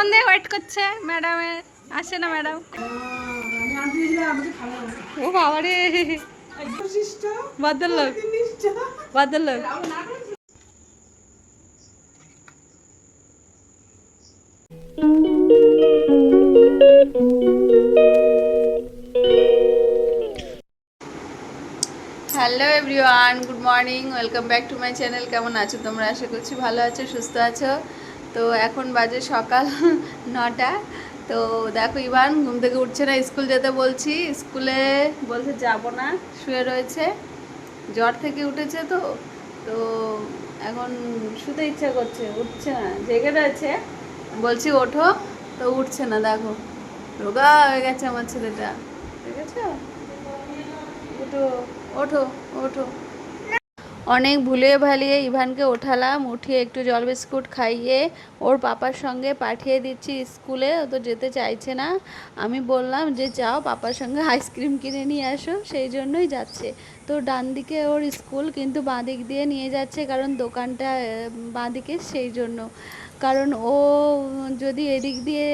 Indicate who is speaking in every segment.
Speaker 1: মন দিয়ে ওয়েট করছে ম্যাডামের, আসে না ম্যাডাম। ও বাবা রে, ভদ্রলোক ভদ্রলোক। Hello everyone, good morning, welcome back to my channel. কেমন আছো তোমরা? আশা করছি ভালো আছো, সুস্থ আছো। তো এখন বাজে সকাল 9টা। তো দেখো ইভান ঘুম থেকে উঠছে না, স্কুল যেতে বলছি, স্কুলে বলছে যাব না, শুয়ে রয়েছে, জ্বর থেকে উঠেছে। তো তো এখন শুতে ইচ্ছা করছে, উঠছে না, জেগে রয়েছে, বলছি ওঠো, তো উঠছে না। দেখো রোগা হয়ে গেছে আমার ছেলেটা, ঠিক আছে? ওঠো ওঠো ওঠো। অনেক ভুলিয়ে ভালিয়ে ইভানকে ওঠালাম, উঠিয়ে একটু জল বিস্কুট খাইয়ে ওর পাপার সঙ্গে পাঠিয়ে দিচ্ছি স্কুলে। ও তো যেতে চাইছে না। আমি বললাম যে যাও পাপার সঙ্গে আইসক্রিম কিনে নিয়ে আসো, সেই জন্যই যাচ্ছে। তো ডান দিকে ওর স্কুল, কিন্তু বাঁ দিক দিয়ে নিয়ে যাচ্ছে, কারণ দোকানটা বাঁ দিকে, সেই জন্য। কারণ ও যদি এদিক দিয়ে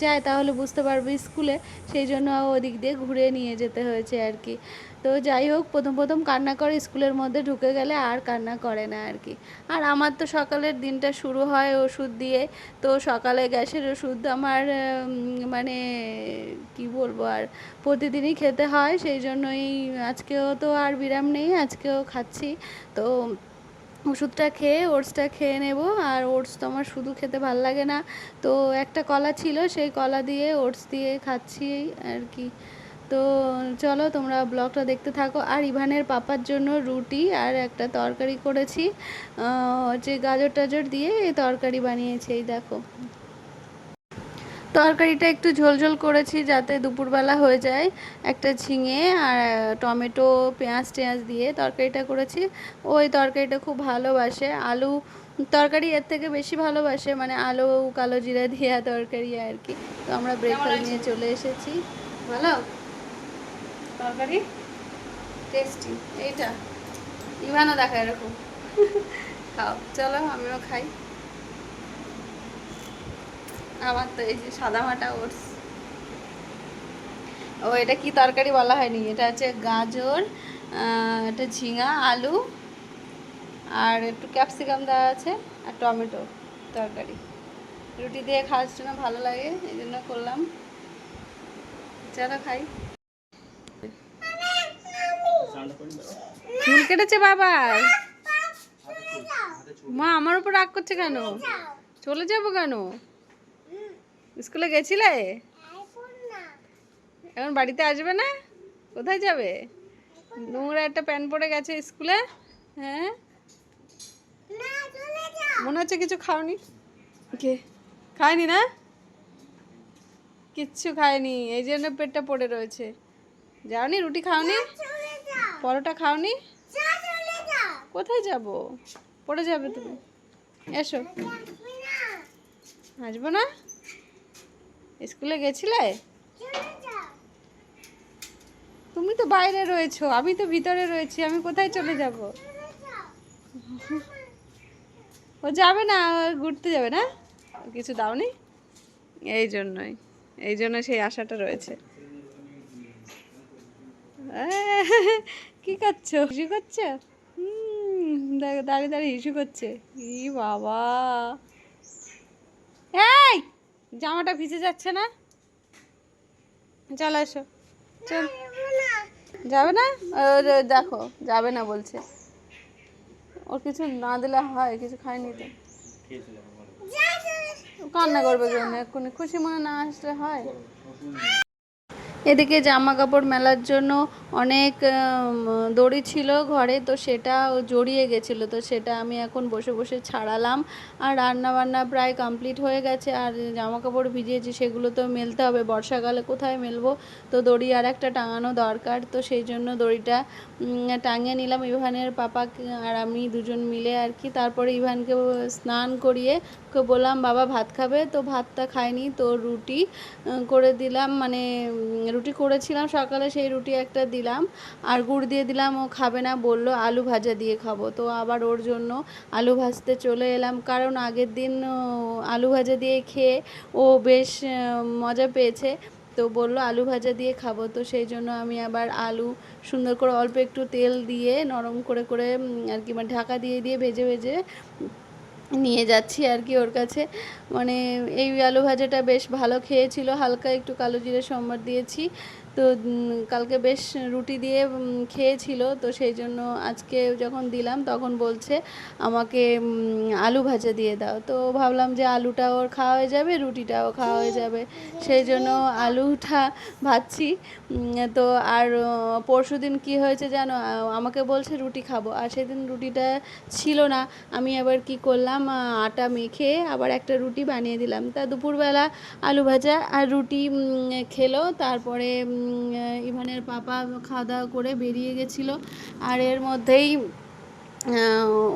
Speaker 1: যায় তাহলে বুঝতে পারবে স্কুলে, সেই জন্য ওদিক দিয়ে ঘুরে নিয়ে যেতে হয়েছে আর কি। তো যাই হোক, প্রথম প্রথম কান্না করে, স্কুলের মধ্যে ঢুকে গেলে আর কান্না করে না আর কি। আর আমার তো সকালের দিনটা শুরু হয় ওষুধ দিয়ে। তো সকালে গ্যাসের ওষুধ আমার মানে কি বলবো, আর প্রতিদিনই খেতে হয়, সেই জন্যই আজকেও তো আর বিরাম নেই, আজকেও খাচ্ছি। তো ওষুধটা খেয়ে ওটসটা খেয়ে নেব। আর ওটস তো আমার শুধু খেতে ভাল লাগে না, তো একটা কলা ছিল, সেই কলা দিয়ে ওটস দিয়ে খাচ্ছি আর কি। তো চলো তোমরা ব্লগটা দেখতে থাকো। আর ইভানের পাপার জন্য রুটি আর একটা তরকারি করেছি, হচ্ছে গাজর টাজর দিয়ে তরকারি বানিয়েছি। এই দেখো, তরকারিটা একটু ঝোলঝোল করেছি যাতে দুপুরবেলা হয়ে যায়। একটা ঝিঙে আর টমেটো পেঁয়াজ টেঁয়াজ দিয়ে তরকারিটা করেছি। ওই তরকারিটা খুব ভালোবাসে, আলু তরকারি এর থেকে বেশি ভালোবাসে, মানে আলু কালো জিরা দিয়ে তরকারি আর কি। তো আমরা ব্রেকফাস্ট নিয়ে চলে এসেছি। ভালো তরকারি, টেস্টি। এইটা ইভানও দেখা এরকম খাও, চলো আমিও খাই। আমার তো এই যে সাদা মাটা ওটস। ও এটা কি তরকারি বলা হয়নি, এটা হচ্ছে গাজর, এটা ঝিঙা আলু আর একটু ক্যাপসিকাম দেওয়া আছে, আর টমেটো তরকারি। রুটি দিয়ে খাওয়ার জন্য ভালো লাগে, এই জন্য করলাম। চলো খাই। চুল কেটেছে বাবা, মা আমার উপর রাগ করছে কেন? চলে যাবো কেন? স্কুলে গেছিলে, এখন বাড়িতে আসবে না? কোথায় যাবে? নোংরা একটা প্যান্ট পরে গেছে স্কুলে। হ্যাঁ, মনে হচ্ছে কিছু খাওনি। কে খায়নি না? কিচ্ছু খায়নি, এই জন্য পেটটা পড়ে রয়েছে। যাওনি, রুটি খাওনি, পরোটা খাওনি? কোথায় যাব? পড়ে যাবে তুমি, এসো। আসবো না? স্কুলে গেছিলে? তুমি তো বাইরে রয়েছো, আমি তো ভিতরে রয়েছি, আমি কোথায় চলে যাব? ও যাবে না, ঘুরতে যাবে না? কিছু দাওনি, এই জন্যই, এই জন্য সেই আশাটা রয়েছে। কি করছো, হিসু করছো? দেখো দাঁড়িয়ে দাঁড়িয়ে হিসু করছে। ই বাবা, এই জামাটা ভিজে যাচ্ছে না? চলো এসো, চল। যাবে না? দেখো যাবে না বলছে। ওর কিছু না দিলে হয়, কিছু খায়নি তো কান্না করবে কেন? এক্ষুনি খুশি মনে না আসলে হয়? এদিকে জামা কাপড় মেলার জন্য অনেক দড়ি ছিল ঘরে, তো সেটা জড়িয়ে গেছিলো, তো সেটা আমি এখন বসে বসে ছাড়ালাম। আর রান্না বান্না প্রায় কমপ্লিট হয়ে গেছে, আর জামা কাপড় ভিজিয়েছি সেগুলো তো মেলতে হবে, বর্ষাকালে কোথায় মেলবো? তো দড়ি আর একটা টাঙানো দরকার, তো সেই জন্য দড়িটা টাঙিয়ে নিলাম ইভানের পাপা আর আমি দুজন মিলে আর কি। তারপরে ইভানকে স্নান করিয়ে ওকে বললাম বাবা ভাত খাবে, তো ভাতটা খায়নি, তো রুটি করে দিলাম, মানে রুটি করেছিলাম সকালে, সেই রুটি একটা দিলাম আর গুড় দিয়ে দিলাম। ও খাবে না, বললো আলু ভাজা দিয়ে খাবো। তো আবার ওর জন্য আলু ভাজতে চলে এলাম, কারণ আগের দিন আলু ভাজা দিয়ে খেয়ে ও বেশ মজা পেয়েছে। তো বললো আলু ভাজা দিয়ে খাবো, তো সেই জন্য আমি আবার আলু সুন্দর করে অল্প একটু তেল দিয়ে নরম করে করে আর কি, মানে ঢাকা দিয়ে দিয়ে ভেজে ভেজে নিয়ে যাচ্ছি আর কি ওর কাছে। মানে এই আলু ভাজাটা বেশ ভালো খেয়েছিল, হালকা একটু কালো জিরে সম্বার দিয়েছি। তো কালকে বেশ রুটি দিয়ে খেয়েছিল, তো সেই জন্য আজকে যখন দিলাম তখন বলছে আমাকে আলু ভাজা দিয়ে দাও। তো ভাবলাম যে আলুটা ওর খাওয়া হয়ে যাবে, রুটিটাও খাওয়া হয়ে যাবে, সেই জন্য আলুটা ভাজছি। তো আর পরশু দিন কী হয়েছে জানো, আমাকে বলছে রুটি খাবো, আর সেদিন রুটিটা ছিল না। আমি আবার কি করলাম, আটা মেখে আবার একটা রুটি বানিয়ে দিলাম। তা দুপুরবেলা আলু ভাজা আর রুটি খেলো। তারপরে ইভানের পাপা খাওয়া দাওয়া করে বেরিয়ে গেছিলো, আর এর মধ্যেই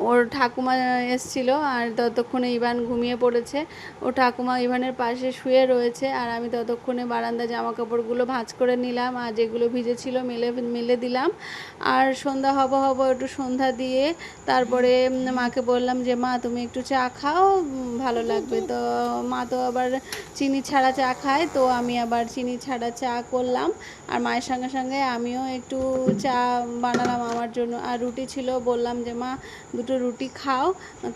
Speaker 1: ওর ঠাকুমা এসেছিল, আর ততক্ষণে ইভান ঘুমিয়ে পড়েছে। ও ঠাকুমা ইভানের পাশে শুয়ে রয়েছে, আর আমি ততক্ষণে বারান্দা জামা কাপড়গুলো ভাঁজ করে নিলাম, আর যেগুলো ভিজেছিল মেলে দিলাম। আর সন্ধ্যা হব একটু সন্ধ্যা দিয়ে তারপরে মাকে বললাম যে মা তুমি একটু চা খাও, ভালো লাগবে। তো মা তো আবার চিনি ছাড়া চা খায়, তো আমি আবার চিনি ছাড়া চা করলাম, আর মায়ের সঙ্গে সঙ্গে আমিও একটু চা বানালাম আমার জন্য। আর রুটি ছিল, বললাম যে মা দুটো রুটি খাও,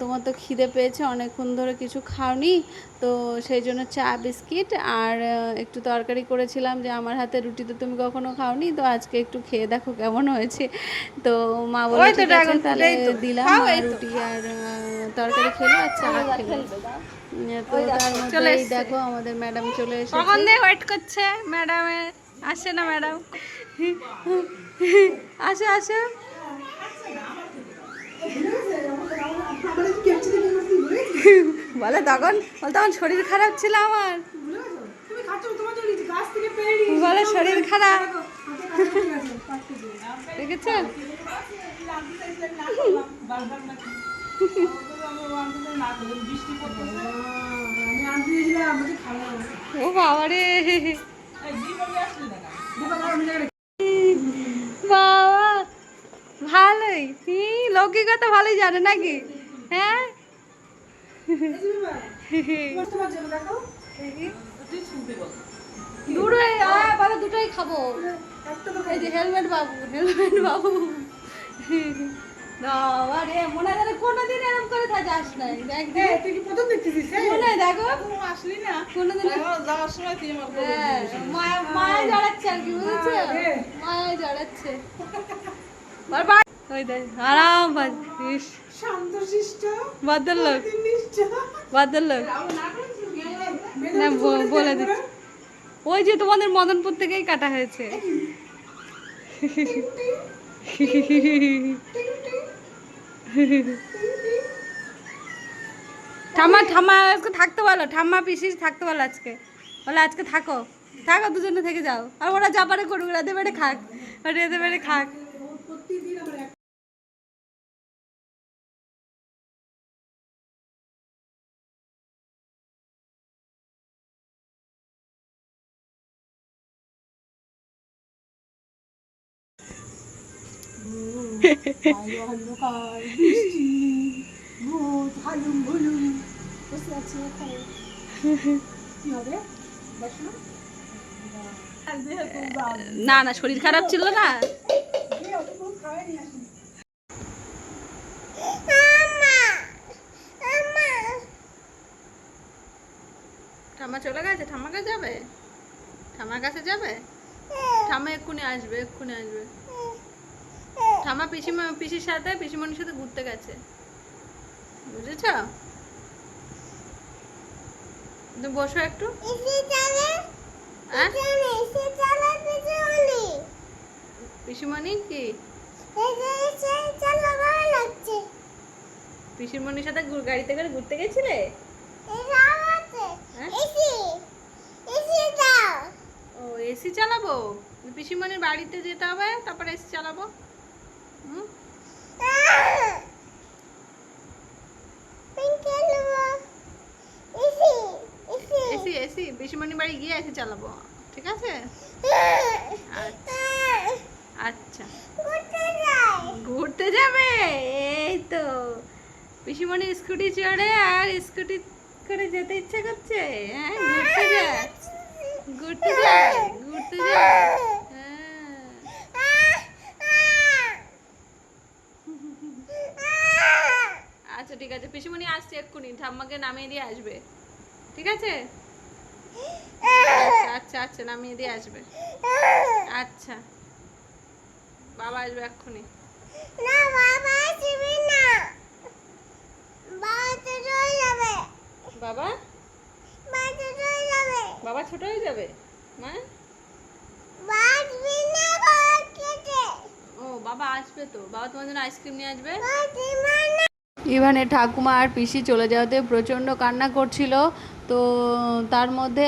Speaker 1: তোমার তো খিদে পেয়েছে, অনেকক্ষণ ধরে কিছু খাওনি। তো সেই জন্য চা বিস্কিট আর একটু তরকারি করেছিলাম, যে আমার হাতে রুটি তো তুমি কখনো খাওনি, তো আজকে একটু খেয়ে দেখো কেমন হয়েছে। তো মা বলে ঠিক আছে তাহলে দিলাম, আর রুটি আর তরকারি খেলো আর চা খেলো। তো তার মধ্যেই দেখো আমাদের ম্যাডাম চলে এসেছে।
Speaker 2: কখন দিয়ে ওয়েট করছে ম্যাডামের, আসে না ম্যাডাম?
Speaker 1: আসো আসো। বলে তখন শরীর খারাপ ছিল আমার, বলে শরীর খারাপ, দেখেছো? ও বাবারে, বাবা ভালোই, লৌকিকতা ভালোই জানে নাকি? হ্যাঁ, দুটোই খাবো। এই যে হেলমেট বাবু, হেলমেট বাবু, আরে মনে হয় কোনোদিন এরকম করে যাস নাই, দেখ তুই কি প্রথম দেখতেছিস? মনে হয় দেখো আসলি না কোনোদিন, যাওয়ার সময় তুই আমার মায়া জড়াচ্ছে আর কি, বুঝেছো? মায়া জড়াচ্ছে বারবার। ওই দেখ আরাম বাজিস, শান্তশিষ্ট ভদ্রলোক, ভদ্রলোক না বলে দিচ্ছি। ওই যে তোমাদের মদনপুর থেকেই কাটা হয়েছে। ঠাম্মা ঠাম্মা আজকে থাকতে বলো, ঠাম্মা পিসি থাকতে বলো আজকে, বলে আজকে থাকো, থাকো দুজনে থেকে যাও। আর ওরা যা পারে করুক, রাতে বেড়ে খাক, রেতে বেড়ে খাক। না না শরীর খারাপ ছিল না। ঠাম্মা চলে গেছে, ঠাম্মার কাছে যাবে, ঠাম্মার কাছে যাবে। ঠাম্মা এক্ষুনি আসবে, এক্ষুনি আসবে। ঠাম্মা পিসির সাথে, পিসিমণির সাথে ঘুরতে গেছে, বুঝেছ? তুমি বসো একটু। পিসিমণি কি পিসিমণির সাথে গাড়িতে করে ঘুরতে গেছিলে? ও এসি চালাবো, পিসিমণির বাড়িতে যেতে হবে, তারপরে এসি চালাবো। এসি এসি পিসিমণির বাড়ি গিয়ে এসি চালাবো, ঠিক আছে?
Speaker 2: আচ্ছা ঘুরতে যাবে, এই তো পিসিমণি স্কুটি চড়ে আর স্কুটি করে যেতে ইচ্ছা করছে। হ্যাঁ ঘুরতে যায়, ঘুরতে যায়, ঘুরতে যায়। আচ্ছা ঠিক আছে, পিসিমণি আসছে এক্ষুনি, ঠাম্মাকে নামিয়ে দিয়ে আসবে। ঠিক আছে, আচ্ছা আচ্ছা আচ্ছা নামিয়ে দিয়ে আসবে। আচ্ছা বাবা আসবে এক্ষুনি।
Speaker 3: না বাবা আসবে না, বাবা তো চলে যাবে,
Speaker 2: বাবা
Speaker 3: বাবা তো চলে যাবে,
Speaker 2: বাবা ছোট হয়ে যাবে মা।
Speaker 3: বাবা আসবে না ঘর খেতে,
Speaker 2: ও বাবা আসবে তো, বাবা তোমার জন্য আইসক্রিম নিয়ে আসবে।
Speaker 3: ফাতিমা না।
Speaker 1: ইভানের ঠাকুমা আর পিসি চলে যাওয়াতে প্রচণ্ড কান্না করছিল। তো তার মধ্যে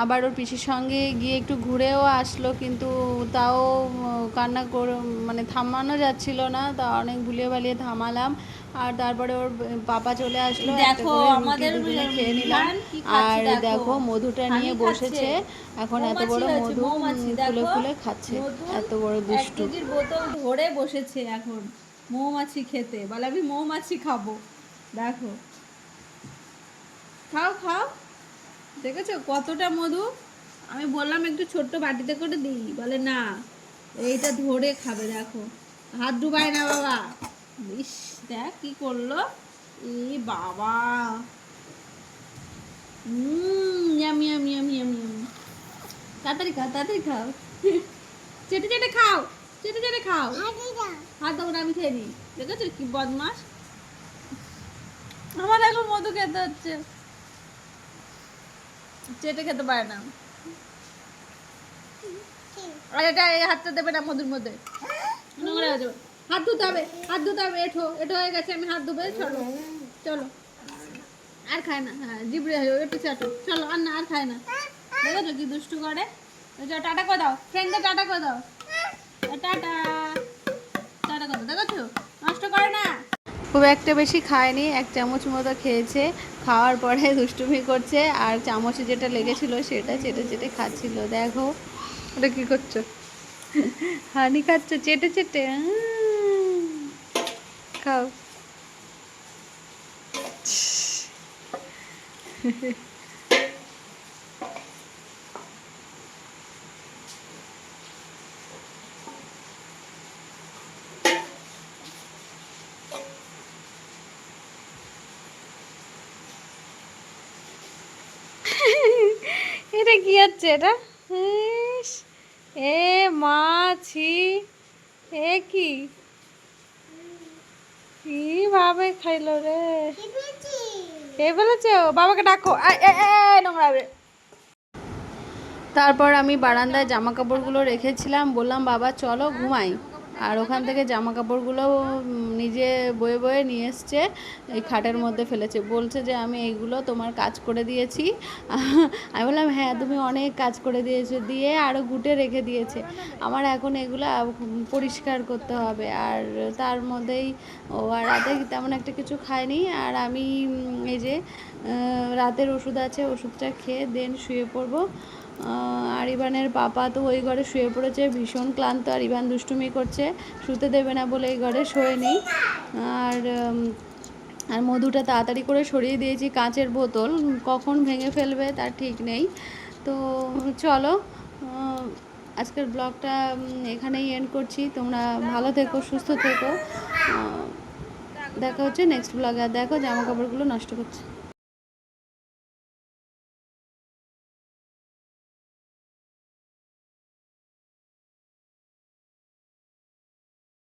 Speaker 1: আবার ওর পিসির সঙ্গে গিয়ে একটু ঘুরেও আসলো, কিন্তু তাও কান্না করে মানে থামানো যাচ্ছিল না, তা অনেক ভুলিয়ে ভালিয়ে থামালাম। আর তারপরে ওর পাপা চলে আসলো, একটা
Speaker 2: দেখো
Speaker 1: করে রুটি
Speaker 2: আমাদের
Speaker 1: দুজনে খেয়ে নিলাম।
Speaker 2: ইভান কি খাচ্ছে
Speaker 1: আর
Speaker 2: দেখো।
Speaker 1: দেখো মধুটা নিয়ে
Speaker 2: হানি
Speaker 1: বসেছে,
Speaker 2: খাচ্ছে।
Speaker 1: এখন এত
Speaker 2: মৌমাছি
Speaker 1: বড়
Speaker 2: হয়েছে,
Speaker 1: মধু
Speaker 2: মৌমাছি
Speaker 1: খুলে
Speaker 2: দেখো।
Speaker 1: খুলে খাচ্ছে,
Speaker 2: মধু
Speaker 1: এত বড়
Speaker 2: 1
Speaker 1: দুষ্টু।
Speaker 2: কেজির বোতল ধরে বসেছে এখন মৌমাছি খেতে, বলে আমি মৌমাছি খাবো। দেখো খাও খাও, দেখেছো কতটা মধু। আমি বললাম একটু ছোট্ট বাটিতে করে দিই, বলে না এইটা ধরে খাবে। দেখো হাত ডুবায় না বাবা। ইস দেখ কি করলো, এ বাবা। Yummy yummy yummy yummy yummy. তাড়াতাড়ি খাও, তাড়াতাড়ি খাও, চেটে চেটে খাও, চেটে চেটে খাও।
Speaker 3: ফাতিমা
Speaker 2: হাত দেবো না, আমি খেয়ে নিই। দেখেছো কি বদমাস, আমার এখন মধু খেতে হচ্ছে, চেটে খেতে পারে না। আর এটা এই হাতটা দেবে না মধুর মধ্যে, নোংরা হয়ে যাবে। হাত ধুতে হবে, হাত ধুতে হবে। এঠো এঠো হয়ে গেছে, আমি হাত ধুবে। চলো চলো, আর খায় না। হ্যাঁ জিবড়ে একটু চাটো, চলো আর না, আর খায় না। দেখেছো কি দুষ্টু করে। ওই যে টাটা করে দাও, ফ্রেন্ডকে টাটা করে দাও, টাটা টাটা করে দাও। দেখেছো নষ্ট করে না।
Speaker 1: খুব একটা বেশি খায়নি, 1 চামচ মতো খেয়েছে। খাওয়ার পরে দুষ্টুমি করছে, আর চামচে যেটা লেগেছিল সেটা চেটে চেটে খাচ্ছিল। দেখো ওটা কি করছো, হানি খাচ্ছ চেটে চেটে। খাও। এটা কি হচ্ছে এটা, ইস, এ মাছি, এ কি কিভাবে খাইলো রে,
Speaker 3: খেয়েছি,
Speaker 1: খেয়ে ফেলেছে। ও বাবাকে ডাকো, নোংরা রে। তারপর আমি বারান্দায় জামা কাপড়গুলো রেখেছিলাম, বললাম বাবা চলো ঘুমাই। আর ওখান থেকে জামা কাপড়গুলো নিজে বয়ে বয়ে নিয়ে এসছে, এই খাটের মধ্যে ফেলেছে, বলছে যে আমি এইগুলো তোমার কাজ করে দিয়েছি। আমি বললাম হ্যাঁ তুমি অনেক কাজ করে দিয়েছো, দিয়ে আরও গুটে রেখে দিয়েছে। আমার এখন এগুলো পরিষ্কার করতে হবে। আর তার মধ্যেই ও আর রাতে তেমন একটা কিছু খায়নি। আর আমি এই যে রাতের ওষুধ আছে, ওষুধটা খেয়ে দেন শুয়ে পড়বো। আর ইভানের পাপা তো ওই ঘরে শুয়ে পড়েছে, ভীষণ ক্লান্ত। আর ইভান দুষ্টুমি করছে, শুতে দেবে না বলে এই ঘরে শোয়ে নেই। আর আর মধুটা তাড়াতাড়ি করে সরিয়ে দিয়েছি, কাঁচের বোতল কখন ভেঙে ফেলবে তার ঠিক নেই। তো চলো আজকের ব্লগটা এখানেই এন্ড করছি। তোমরা ভালো থেকো, সুস্থ থেকো। দেখা হচ্ছে নেক্সট ব্লগে। আর দেখো জামা কাপড়গুলো নষ্ট করছে।